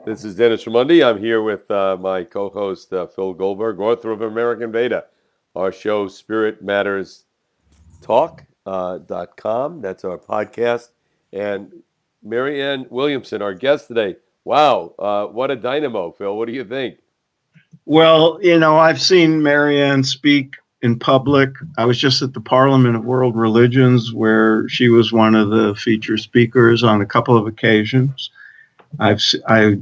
This is Dennis Ramundi. I'm here with my co-host Phil Goldberg, author of American Veda, our show Spirit Matters Talk.com. That's our podcast. And Marianne Williamson, our guest today. Wow, what a dynamo, Phil. What do you think? Well, I've seen Marianne speak in public. I was just at the Parliament of World Religions where she was one of the featured speakers on a couple of occasions. I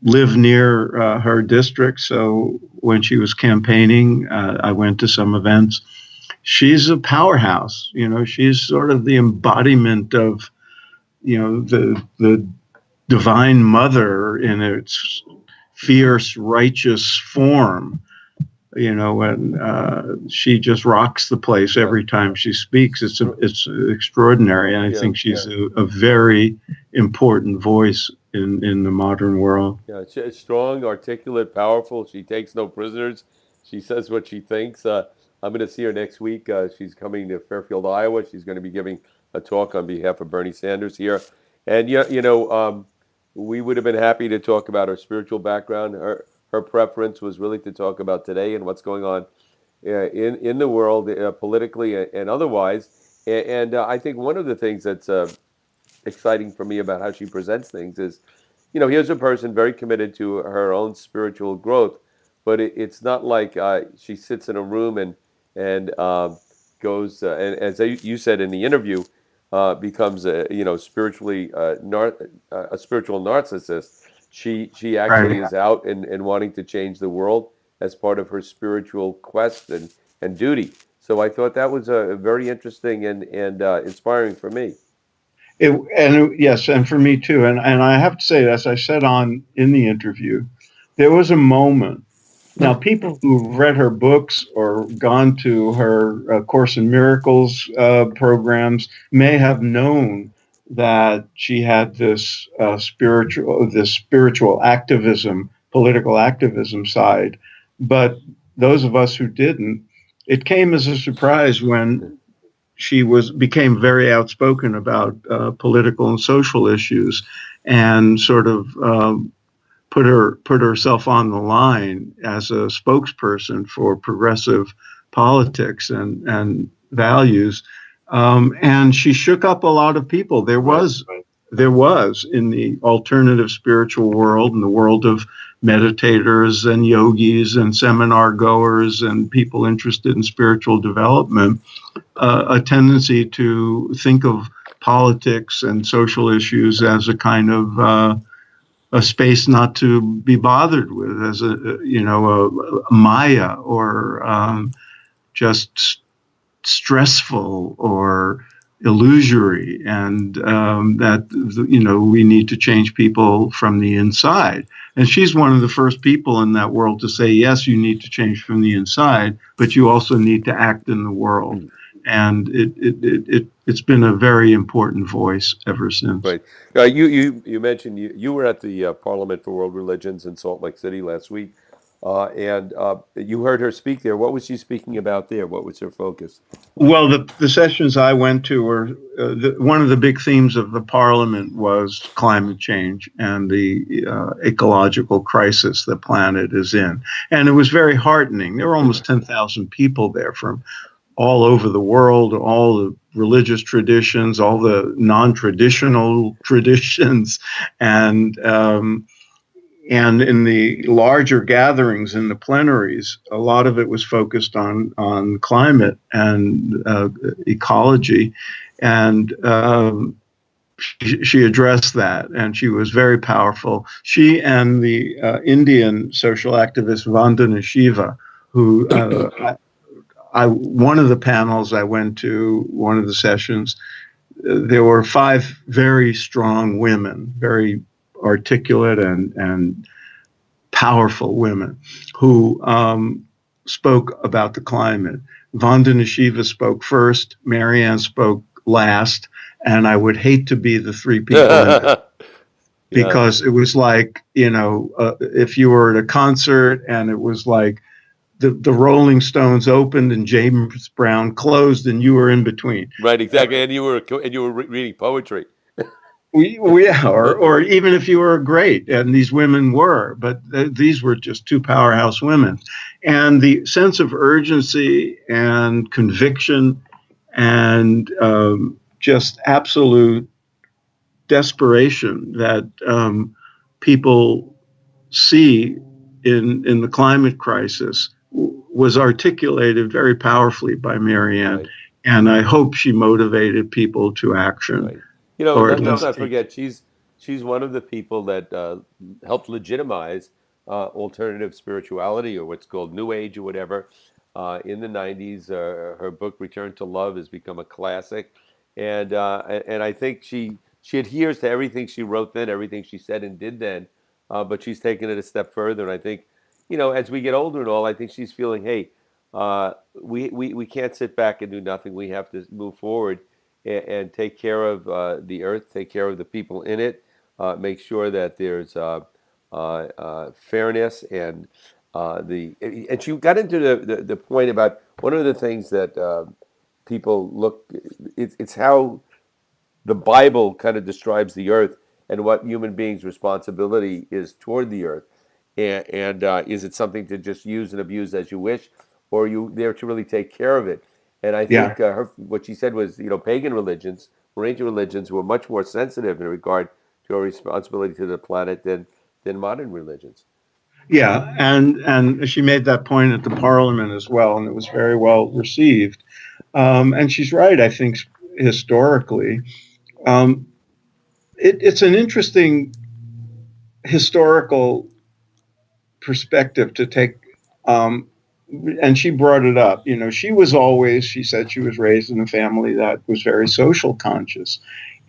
live near her district, so when she was campaigning, I went to some events. She's a powerhouse. She's sort of the embodiment of, the divine mother in its fierce, righteous form, and she just rocks the place every time she speaks. It's extraordinary. And I think she's a very important voice in the modern world. Yeah, she's strong, articulate, powerful. She takes no prisoners. She says what she thinks. I'm going to see her next week. She's coming to Fairfield, Iowa. She's going to be giving a talk on behalf of Bernie Sanders here. And we would have been happy to talk about her spiritual background. Her preference was really to talk about today and what's going on in the world, politically and otherwise. And I think one of the things that's exciting for me about how she presents things is, here's a person very committed to her own spiritual growth, but it's not like she sits in a room and goes and as you said in the interview, becomes a spiritually a spiritual narcissist. She actually Right. is out and wanting to change the world as part of her spiritual quest and duty. So I thought that was very interesting and inspiring for me. Yes, and for me too. And I have to say, as I said on in the interview, there was a moment. Now, people who've read her books or gone to her Course in Miracles programs may have known that she had this spiritual activism, political activism side. But those of us who didn't, it came as a surprise when she became very outspoken about political and social issues, and sort of put herself on the line as a spokesperson for progressive politics and values. And she shook up a lot of people. There was in the alternative spiritual world, in the world of meditators and yogis and seminar goers and people interested in spiritual development, a tendency to think of politics and social issues as a kind of a space not to be bothered with, as a Maya, or just stressful or illusory, and that we need to change people from the inside. And she's one of the first people in that world to say, yes, you need to change from the inside, but you also need to act in the world. And it's been a very important voice ever since. Right. You mentioned you were at the Parliament for World Religions in Salt Lake City last week, and you heard her speak there. What was she speaking about there? What was her focus? Well, the sessions I went to were one of the big themes of the Parliament was climate change and the ecological crisis the planet is in. And it was very heartening. There were almost 10,000 people there from all over the world, all the religious traditions, all the non-traditional traditions, and in the larger gatherings in the plenaries, a lot of it was focused on climate and ecology, and she addressed that, and she was very powerful. She and the Indian social activist Vandana Shiva, who one of the panels I went to, one of the sessions, there were 5 very strong women, very articulate and powerful women who spoke about the climate. Vandana Shiva spoke first, Marianne spoke last, and I would hate to be the 3 people in it, because it was like, if you were at a concert and it was like the Rolling Stones opened and James Brown closed and you were in between. Right, exactly. And you were reading poetry. or even if you were great, and these women were, but these were just two powerhouse women, and the sense of urgency and conviction and just absolute desperation that people see in the climate crisis was articulated very powerfully by Marianne, Right, and I hope she motivated people to action, right. or at Let's least not forget she's one of the people that helped legitimize alternative spirituality, or what's called New Age or whatever. In the '90s, her book "Return to Love" has become a classic, and I think she adheres to everything she wrote then, everything she said and did then, but she's taken it a step further. And I think, as we get older and all, I think she's feeling, hey, we can't sit back and do nothing. We have to move forward and take care of the earth, take care of the people in it, make sure that there's fairness and she got into the point about one of the things that people look. It's how the Bible kind of describes the earth and what human beings' responsibility is toward the earth. And is it something to just use and abuse as you wish, or are you there to really take care of it? And I yeah. think what she said was, pagan religions or ancient religions were much more sensitive in regard to our responsibility to the planet than modern religions. Yeah, and she made that point at the Parliament as well, and it was very well received. And she's right, I think, historically. Um, it's an interesting historical perspective to take. Um, and she brought it up. She was always, she said she was raised in a family that was very social conscious.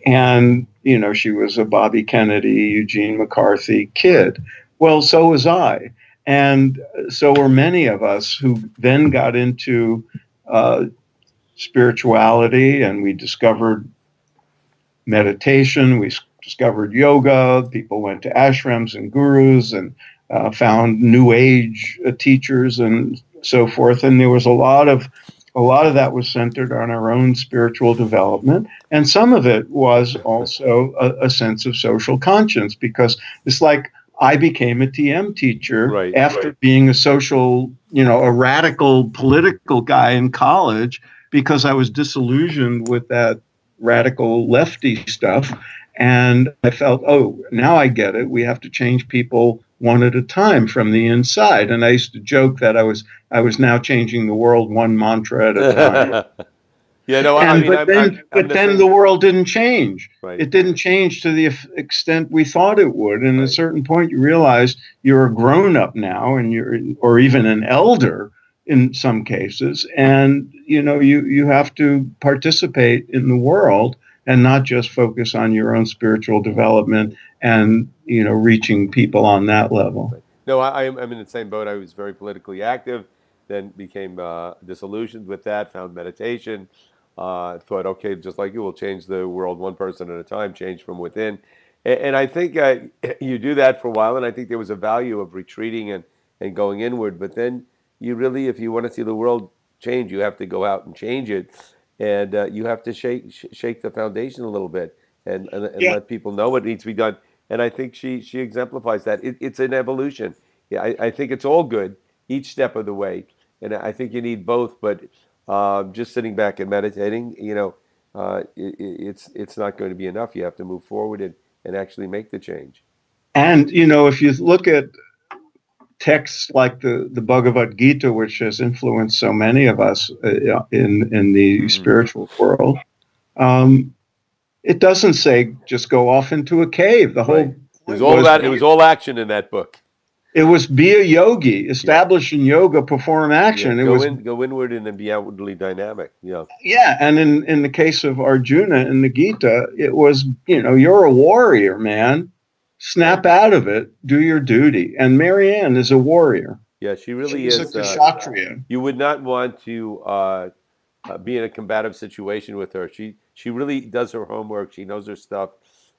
And, she was a Bobby Kennedy, Eugene McCarthy kid. Well, so was I. And so were many of us who then got into spirituality, and we discovered meditation, we discovered yoga, people went to ashrams and gurus and found new age teachers and so forth. And there was a lot of that was centered on our own spiritual development. And some of it was also a sense of social conscience, because it's like I became a TM teacher Right. after being a social, a radical political guy in college, because I was disillusioned with that radical lefty stuff. And I felt, oh, now I get it. We have to change people one at a time from the inside. And I used to joke that I was now changing the world one mantra at a time. Yeah, no, I And mean, but then I'm but the then the same. world didn't change. Right. It didn't change to the extent we thought it would. And at a Right. certain point, you realize you're a grown up now, and or even an elder in some cases, and you have to participate in the world and not just focus on your own spiritual development and reaching people on that level. Right. No, I'm in the same boat. I was very politically active, then became disillusioned with that, found meditation, thought, okay, just like you, will change the world one person at a time, change from within. And I think you do that for a while, and I think there was a value of retreating and going inward. But then you really, if you want to see the world change, you have to go out and change it. And you have to shake the foundation a little bit and Yeah. let people know what needs to be done. And I think she exemplifies that. It's an evolution. Yeah, I think it's all good each step of the way, and I think you need both. But just sitting back and meditating, it's not going to be enough. You have to move forward and actually make the change. And if you look at texts like the Bhagavad Gita, which has influenced so many of us in the Hmm. spiritual world, um, it doesn't say just go off into a cave. The Right. whole point was It was all action in that book. be a yogi, Yeah. establish in yoga, perform Yeah. action. It was Go inward and then be outwardly dynamic. Yeah. Yeah, and in the case of Arjuna in the Gita, it was you're a warrior, man. Right. Snap out of it, do your duty. And Marianne is a warrior. Yeah. She really She's a is. kshatriya. You would not want to be in a combative situation with her. She really does her homework. She knows her stuff.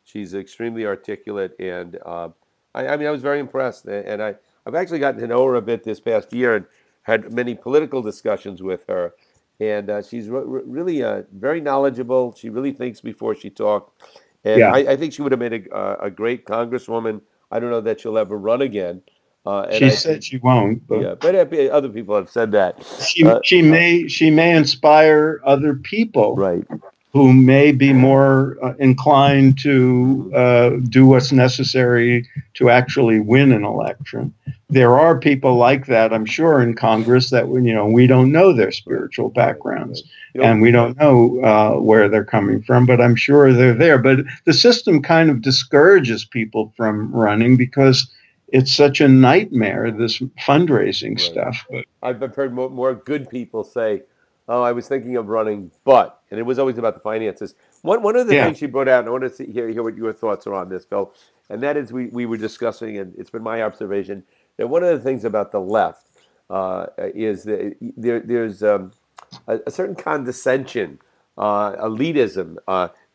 She's extremely articulate, and I mean, I was very impressed. And I've actually gotten to know her a bit this past year and had many political discussions with her. And she's really very knowledgeable. She really thinks before she talks. And Yeah. I think she would have made a great congresswoman. I don't know that she'll ever run again. And She I said think, she won't, but yeah, but other people have said that. she Uh, she may inspire other people right. who may be more inclined to Hmm. do what's necessary to actually win an election. There are people like that, I'm sure, in Congress that we don't know their Right. spiritual Right. backgrounds Right. You know, and we don't know where they're coming from, but I'm sure they're there. But the system kind of discourages people from running because it's such a nightmare, this fundraising right. stuff. But I've heard more good people say, "Oh, I was thinking of running, but," and it was always about the finances. One of the yeah, things she brought out, and I want to hear what your thoughts are on this, Phil, and that is we were discussing, and it's been my observation that one of the things about the left is that there's a certain condescension, elitism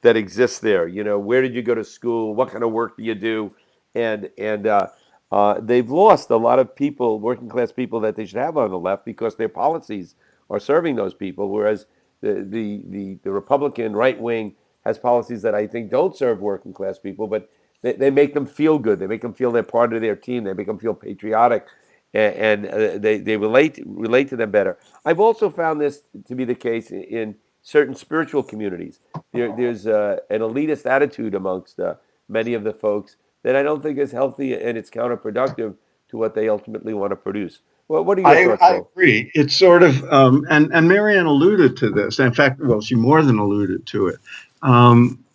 that exists there. You know, where did you go to school? What kind of work do you do? And they've lost a lot of people, working class people that they should have on the left because their policies are serving those people. Whereas the Republican right wing has policies that I think don't serve working class people, but they make them feel good. They make them feel they're part of their team. They make them feel patriotic, and they relate to them better. I've also found this to be the case in certain spiritual communities. There's an elitist attitude amongst many of the folks that I don't think is healthy, and it's counterproductive to what they ultimately want to produce. Well, what are your thoughts, I Phil? agree. It's sort of, and Marianne alluded to this. In fact, well, she more than alluded to it.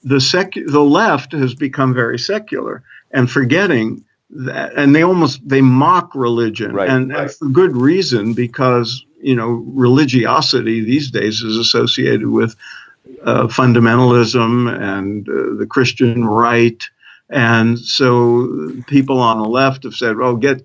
The left has become very secular and forgetting that, and they mock religion, Right. and for good reason because religiosity these days is associated with fundamentalism and the Christian right. And so people on the left have said, "Oh, get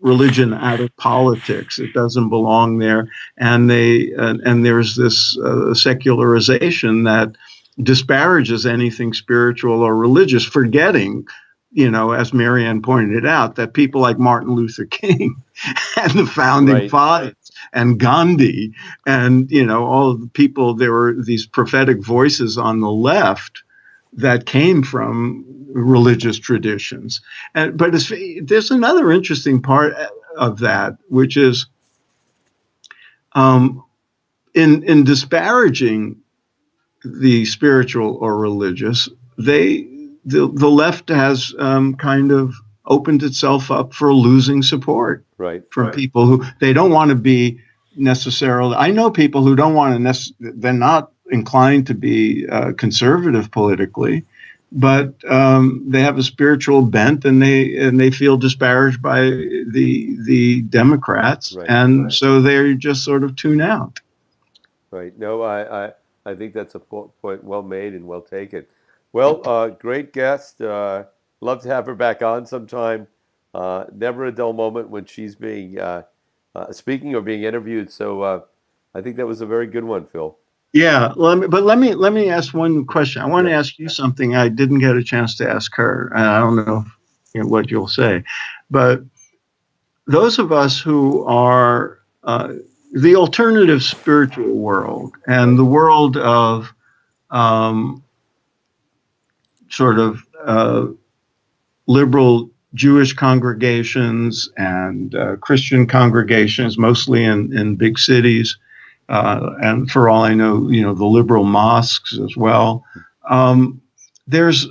religion out of politics. It doesn't belong there." And there's this secularization that disparages anything spiritual or religious, forgetting, as Marianne pointed out, that people like Martin Luther King and the founding Right. fathers and Gandhi and all of the people, there were these prophetic voices on the left that came from religious traditions. But there's another interesting part of that, which is um, in disparaging the spiritual or religious, the left has kind of opened itself up for losing support Right. from people who they don't want to be necessarily. I know people who don't want to. They're not inclined to be conservative politically, but they have a spiritual bent, and they feel disparaged by the Democrats, Right. and so they just sort of tune out. Right. No, I think that's a point well made and well taken. Well, great guest. Love to have her back on sometime. Never a dull moment when she's being speaking or being interviewed. So I think that was a very good one, Phil. Yeah, let me ask one question. I want to Yeah. ask you something I didn't get a chance to ask her. And I don't know, what you'll say, but those of us who are the alternative spiritual world and Right. the world of um, sort of liberal Jewish congregations and Christian congregations, mostly in big cities, and for all I know, the liberal mosques as well. Um, there's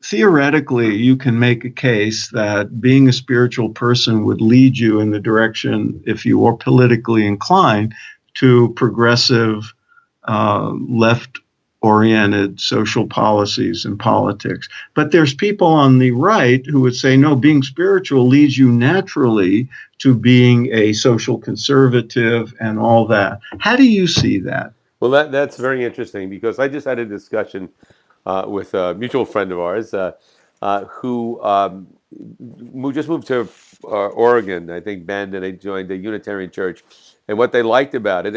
theoretically, you can make a case that being a spiritual person would lead you in the direction, if you are politically inclined, to progressive, left oriented social policies and politics. But there's people on the right who would say, no, being spiritual leads you naturally to being a social conservative and all that. How do you see that? Well, that's very interesting because I just had a discussion with a mutual friend of ours who just moved to Oregon, I think Bend, and they joined the Unitarian Church. And what they liked about it,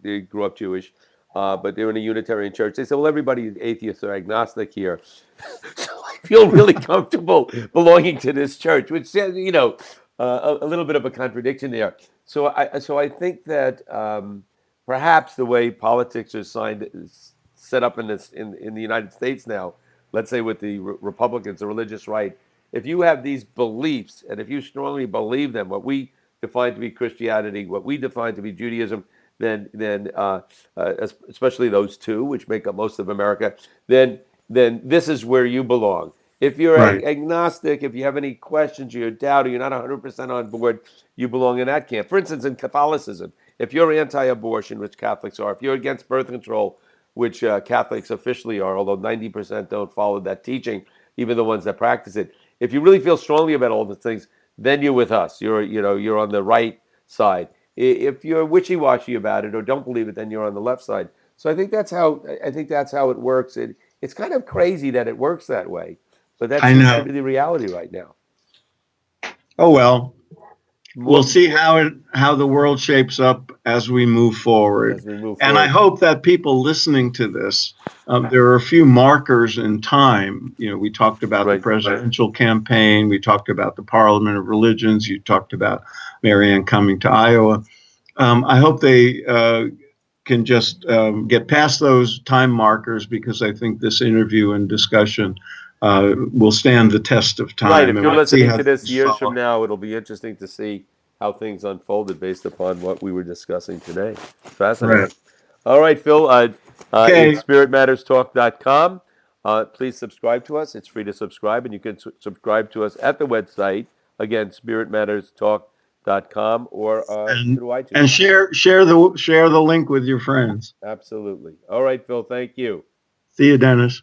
they grew up Jewish, but they were in a Unitarian church. They said, well, everybody is atheist or agnostic here. So I feel really comfortable belonging to this church, which says, a little bit of a contradiction there. So I think that perhaps the way politics are set up in the United States now, let's say with the Republicans, the religious right, if you have these beliefs and if you strongly believe them, what we define to be Christianity, what we define to be Judaism, then especially those two, which make up most of America, then this is where you belong. If you're Right. agnostic, if you have any questions, you're doubting, you're not 100% on board, you belong in that camp. For instance, in Catholicism, if you're anti-abortion, which Catholics are, if you're against birth control, which Catholics officially are, although 90% don't follow that teaching, even the ones that practice it. If you really feel strongly about all the things, then you're with us. You're on the right side. If you're wishy-washy about it or don't believe it, then you're on the left side. So I think that's how it works. It's kind of crazy that it works that way, but that I seems to know. be the reality right now. Oh well, we'll More, see how the world shapes up as we move forward. as we move And I forward. hope that people listening to this, there are a few markers in time. You know, we talked about the Right. presidential campaign, we talked about the Parliament of Religions, you talked about Marianne coming to Iowa. I hope they can just get past those time markers, because I think this interview and discussion will stand the test of Right. time. If And you're we'll see listening how to this things years from follow. now, it'll be interesting to see how things unfolded based upon what we were discussing today. Fascinating. Right. All right, Phil. Okay. It's spiritmatterstalk.com. Please subscribe to us. It's free to subscribe, and you can subscribe to us at the website, again, spiritmatterstalk.com, or And through and iTunes. share the link with your friends. Absolutely. All right, Phil. Thank you. See you, Dennis.